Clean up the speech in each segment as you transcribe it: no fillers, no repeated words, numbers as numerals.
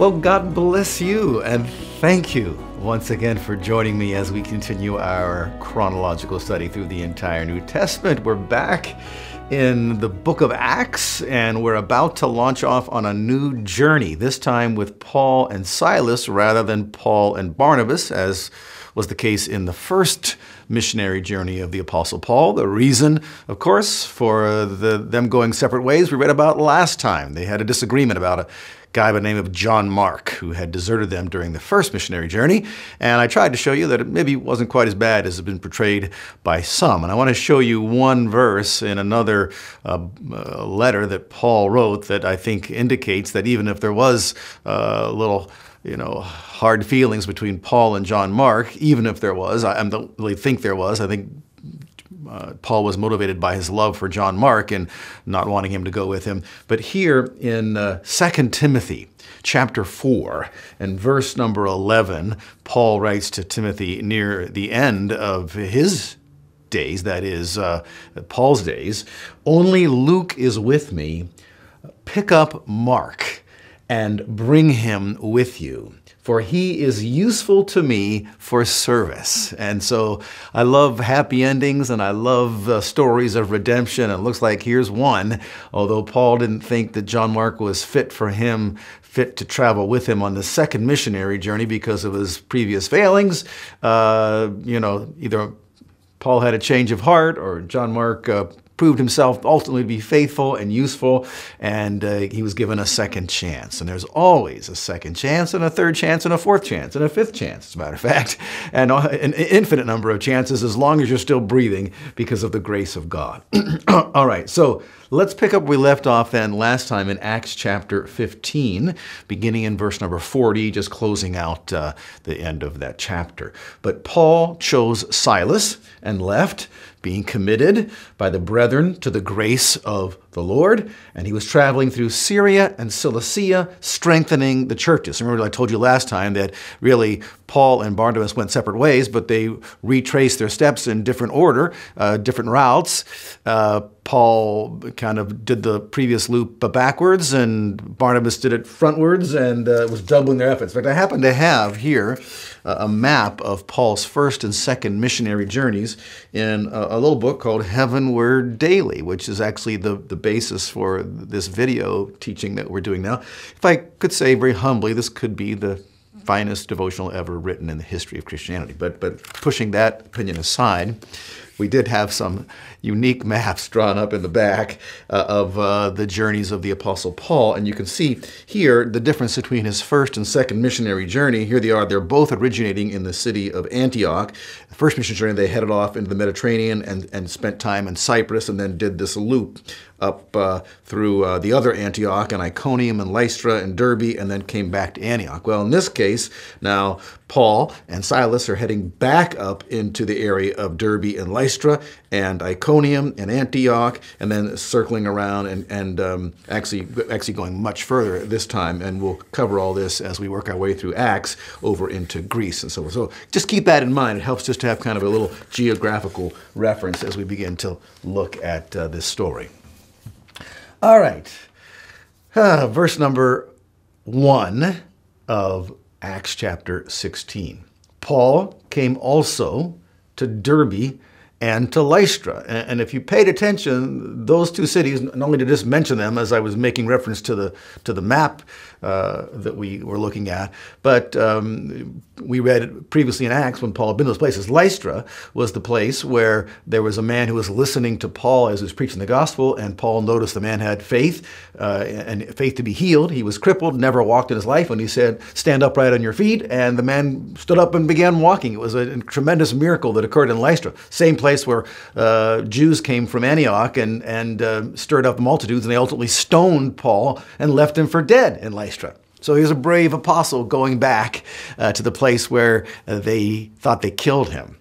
Well, God bless you, and thank you once again for joining me as we continue our chronological study through the entire New Testament. We're back in the book of Acts, and we're about to launch off on a new journey, this time with Paul and Silas rather than Paul and Barnabas, as was the case in the first missionary journey of the Apostle Paul. The reason, of course, for them going separate ways, we read about last time. They had a disagreement about a guy by the name of John Mark, who had deserted them during the first missionary journey. And I tried to show you that it maybe wasn't quite as bad as it's been portrayed by some. And I want to show you one verse in another letter that Paul wrote that I think indicates that even if there was a little hard feelings between Paul and John Mark, even if there was, I don't really think there was. I think Paul was motivated by his love for John Mark and not wanting him to go with him. But here in 2 Timothy chapter 4 and verse number 11, Paul writes to Timothy near the end of his days, that is, Paul's days, "Only Luke is with me. Pick up Mark and bring him with you, for he is useful to me for service." And so I love happy endings and I love stories of redemption. And it looks like here's one, although Paul didn't think that John Mark was fit to travel with him on the second missionary journey because of his previous failings. Either Paul had a change of heart or John Mark proved himself ultimately to be faithful and useful, and he was given a second chance. And there's always a second chance and a third chance and a fourth chance and a fifth chance, as a matter of fact, and an infinite number of chances as long as you're still breathing because of the grace of God. All right, so let's pick up where we left off then last time in Acts chapter 15, beginning in verse number 40, just closing out the end of that chapter. "But Paul chose Silas and left, being committed by the brethren to the grace of the Lord, and he was traveling through Syria and Cilicia, strengthening the churches." Remember, I told you last time that really Paul and Barnabas went separate ways, but they retraced their steps in different order, different routes. Paul kind of did the previous loop backwards, and Barnabas did it frontwards, and was doubling their efforts. In fact, I happen to have here a map of Paul's first and second missionary journeys in a little book called HeavenWord Daily, which is actually the basis for this video teaching that we're doing now. If I could say very humbly, this could be the finest devotional ever written in the history of Christianity. But pushing that opinion aside, we did have some unique maps drawn up in the back of the journeys of the Apostle Paul. And you can see here the difference between his first and second missionary journey. Here they are. They're both originating in the city of Antioch. The first missionary journey, they headed off into the Mediterranean and spent time in Cyprus and then did this loop up through the other Antioch and Iconium and Lystra and Derbe, and then came back to Antioch. Well, in this case, now Paul and Silas are heading back up into the area of Derbe and Lystra and Iconium and Antioch, and then circling around and actually going much further this time. And we'll cover all this as we work our way through Acts over into Greece and so forth. So just keep that in mind. It helps just to have kind of a little geographical reference as we begin to look at this story. All right, verse number 1 of Acts chapter 16. "Paul came also to Derbe and to Lystra." And if you paid attention, those two cities, not only did I just mention them as I was making reference to the map that we were looking at, but we read previously in Acts when Paul had been to those places. Lystra was the place where there was a man who was listening to Paul as he was preaching the gospel, and Paul noticed the man had faith, and faith to be healed. He was crippled, never walked in his life, and he said, "Stand upright on your feet," and the man stood up and began walking. It was a tremendous miracle that occurred in Lystra. Same place where Jews came from Antioch and stirred up multitudes, and they ultimately stoned Paul and left him for dead in Lystra. So he was a brave apostle going back to the place where they thought they killed him.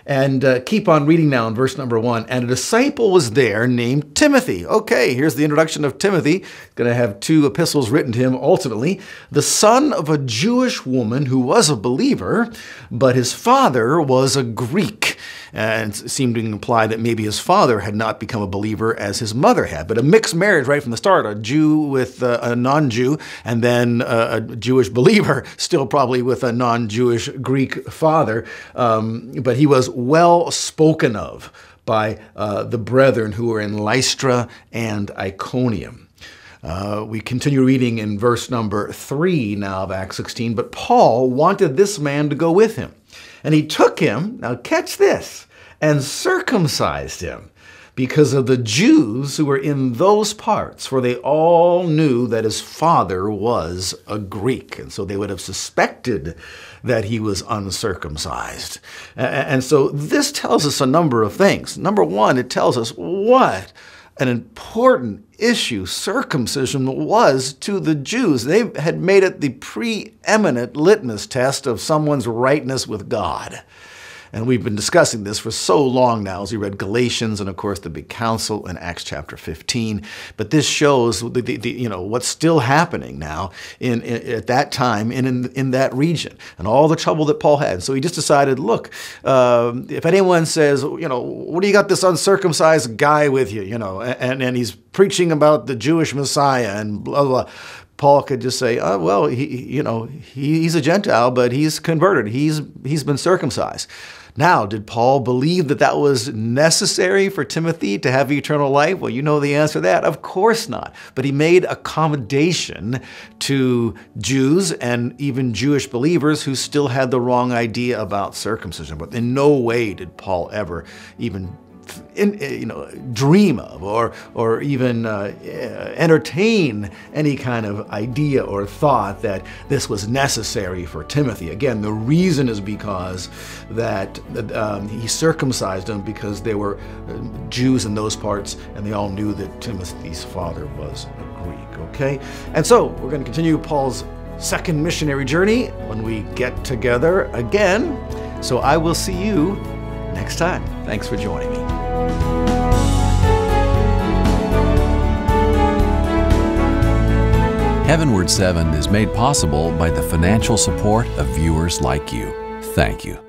And keep on reading now in verse number 1. "And a disciple was there named Timothy." Okay, here's the introduction of Timothy. Going to have 2 epistles written to him ultimately. "The son of a Jewish woman who was a believer, but his father was a Greek. and seemed to imply that maybe his father had not become a believer as his mother had, but a mixed marriage right from the start, a Jew with a non-Jew, and then a Jewish believer, still probably with a non-Jewish Greek father, but he was well spoken of by the brethren who were in Lystra and Iconium. We continue reading in verse number 3 now of Acts 16, but Paul wanted this man to go with him. And he took him, now catch this, and circumcised him because of the Jews who were in those parts, for they all knew that his father was a Greek. And so they would have suspected that he was uncircumcised. And so this tells us a number of things. Number one, it tells us what an important issue circumcision was to the Jews. They had made it the preeminent litmus test of someone's rightness with God. And we've been discussing this for so long now as we read Galatians and, of course, the big council in Acts chapter 15. But this shows what's still happening now at that time in that region and all the trouble that Paul had. So he just decided, look, if anyone says, what do you got this uncircumcised guy with you, and he's preaching about the Jewish Messiah and blah, blah. Paul could just say, oh, well, he's a Gentile, but he's converted. He's been circumcised. Now, did Paul believe that that was necessary for Timothy to have eternal life? Well, you know the answer to that. Of course not. But he made accommodation to Jews and even Jewish believers who still had the wrong idea about circumcision. But in no way did Paul ever even dream of or even entertain any kind of idea or thought that this was necessary for Timothy. Again, the reason is because that he circumcised them because they were Jews in those parts, and they all knew that Timothy's father was a Greek. Okay, and so we're going to continue Paul's second missionary journey when we get together again. So I will see you next time. Thanks for joining me. HeavenWord 7 is made possible by the financial support of viewers like you. Thank you.